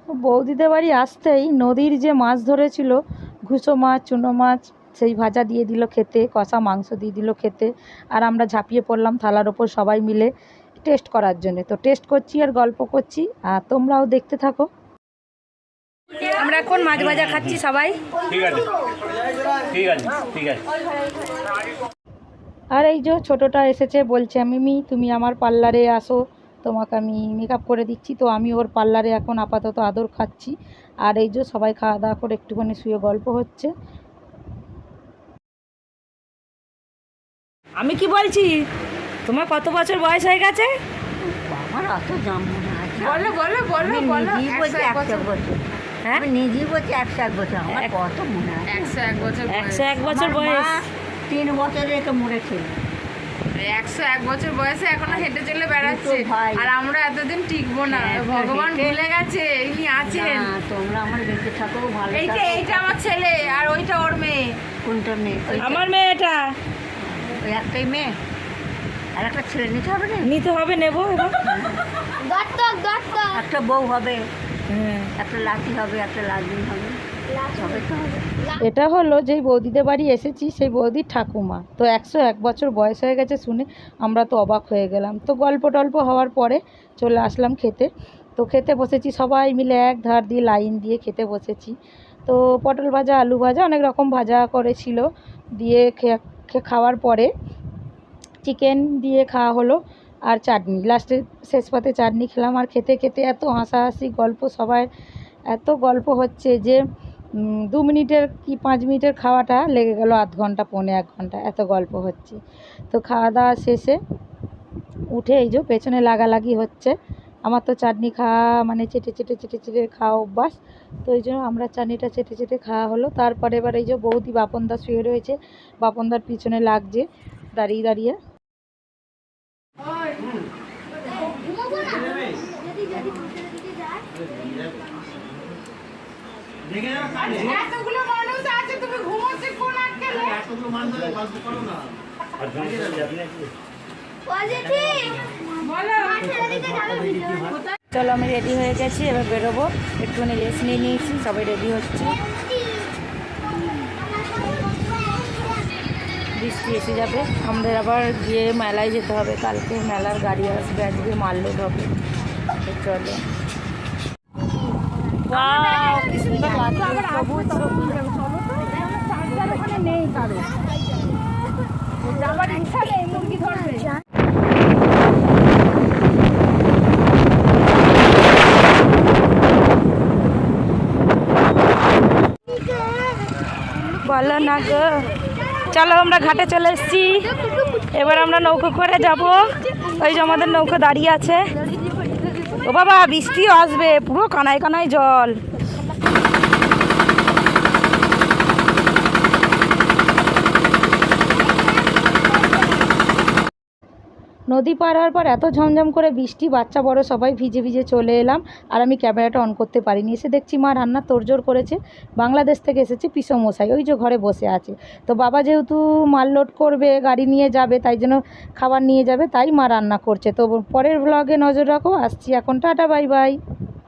বৌদিদের বাড়ি আসতেই নদীর যে মাছ ধরেছিল, ঘুষো মাছ, চুনো মাছ, সেই ভাজা দিয়ে দিল খেতে, কষা মাংস দিয়ে দিল খেতে। আর আমরা ঝাঁপিয়ে পড়লাম থালার ওপর সবাই মিলে টেস্ট করার জন্য। তো টেস্ট করছি আর গল্প করছি, আর তোমরাও দেখতে থাকো। আমরা এখন মাছ ভাজা খাচ্ছি সবাই। ঠিক আছে, ঠিক আছে, ঠিক আছে। আর এই যে ছোটোটা এসেছে, বলছে মিমি তুমি আমার পার্লারে আসো, তোমাকে আমি মেকআপ করে দিচ্ছি। তো আমি ওর পার্লারে এখন আপাতত আদর খাচ্ছি। আর এই যে সবাই খাওয়া দাওয়া করে একটুখানি শুয়ে গল্প হচ্ছে। আমি কি বলছি, তোমার কত বছর বয়স হয়ে গেছে? আমার অত দাম মনে হয় বলো বলো বলো বলো। নিজেই বলছি 101 বছর। হ্যাঁ, আমি নিজেই বলছি 101 বছর। আমার কত মনে হয় 101 বছর 101 বছর আমার বয়স। মা 3 বছরে একে মরেছিল। 101 বছর বয়সে এখনো হেঁটে চলে বেড়াচ্ছে। দুটো ভাই। আর আমরা এতদিন টিকবো না, হ্যাঁ, ভগবান হেঁটে- ভুলে গেছে, ইনি আছেন। না, তোমরা আমার বেঁচে থাকো, ভালো এইটা থাকো। এইটা আমার ছেলে আর ওইটা ওর মেয়ে। কোনটা মেয়ে? আমার মেয়ে এটা ওই একটাই মেয়ে, আর একটা ছেলে নিতে হবে না? নিতে হবে, নেবো এবার। একটা বউ হবে, হ্যাঁ, একটা লাঠি হবে, একটা লালদিন হবে, হবে তো হবে। এটা হলো যেই বৌদিদের বাড়ি এসেছি সেই বৌদির ঠাকুমা। তো 101 বছর বয়স হয়ে গেছে শুনে আমরা তো অবাক হয়ে গেলাম। তো গল্প টল্প হওয়ার পরে চলে আসলাম খেতে। তো খেতে বসেছি সবাই মিলে, এক ধার দিয়ে লাইন দিয়ে খেতে বসেছি। তো পটল ভাজা, আলু ভাজা, অনেক রকম ভাজা করেছিল, দিয়ে খাওয়ার পরে চিকেন দিয়ে খাওয়া হলো আর চাটনি, লাস্টে শেষ পাতে চাটনি খেলাম। আর খেতে খেতে এত হাসাহাসি গল্প, সবাই এত গল্প হচ্ছে যে 2 মিনিটের কি 5 মিনিটের খাওয়াটা লেগে গেল আধ ঘন্টা, পৌনে 1 ঘন্টা, এত গল্প হচ্ছে। তো খাওয়া দাওয়া শেষে উঠে এই যে পেছনে লাগালাগি হচ্ছে। আমার তো চাটনি খাওয়া মানে চেটে চেটে চেটে চেটে খাওয়া অভ্যাস। তো এই জন্য আমরা চাটনিটা চেটে চেটে খাওয়া হলো। তারপরে এবার এই যে বৌদি বাপনদা শুয়ে রয়েছে, বাপনদার পিছনে লাগছে দাঁড়িয়ে দাঁড়িয়ে। এতগুলো মানুষ আছে, তুমি ঘুমোচ্ছে কোন আটকেলে? বলো। চলো আমি রেডি হয়ে গেছি, এবার বেরোবো। একটুখানি রেস্ট নিয়ে নিয়েছি, সবাই রেডি হচ্ছে। বৃষ্টি এসে যাবে, আমাদের আবার গিয়ে মেলায় যেতে হবে। কালকে মেলার গাড়ি আসবে, আজকে মাল লোড হবে। তো চলো। ওয়াও, কি সুন্দর লাগছে, সবুজ সবুজ। নেই কারো যাবার ইচ্ছা নেই, মুরগি ধরবে। বলো না গো। চলো আমরা ঘাটে চলে এসেছি, এবার আমরা নৌকো করে যাব। ওই যে আমাদের নৌকো দাঁড়িয়ে আছে। ও বাবা, বৃষ্টিও আসবে, পুরো কানায় কানায় জল। নদী পার হওয়ার পর এত ঝমঝম করে বৃষ্টি, বাচ্চা বড় সবাই ভিজে ভিজে চলে এলাম। আর আমি ক্যামেরাটা অন করতে পারিনি। এসে দেখছি মা রান্না তোড়জোড় করেছে। বাংলাদেশ থেকে এসেছে পিসমশাই, ওই যে ঘরে বসে আছে। তো বাবা যেহেতু মাল লোড করবে, গাড়ি নিয়ে যাবে, তাই জন্য খাবার নিয়ে যাবে, তাই মা রান্না করছে। তো পরের ব্লগে নজর রাখো। আসছি এখন, টাটা, বাই বাই।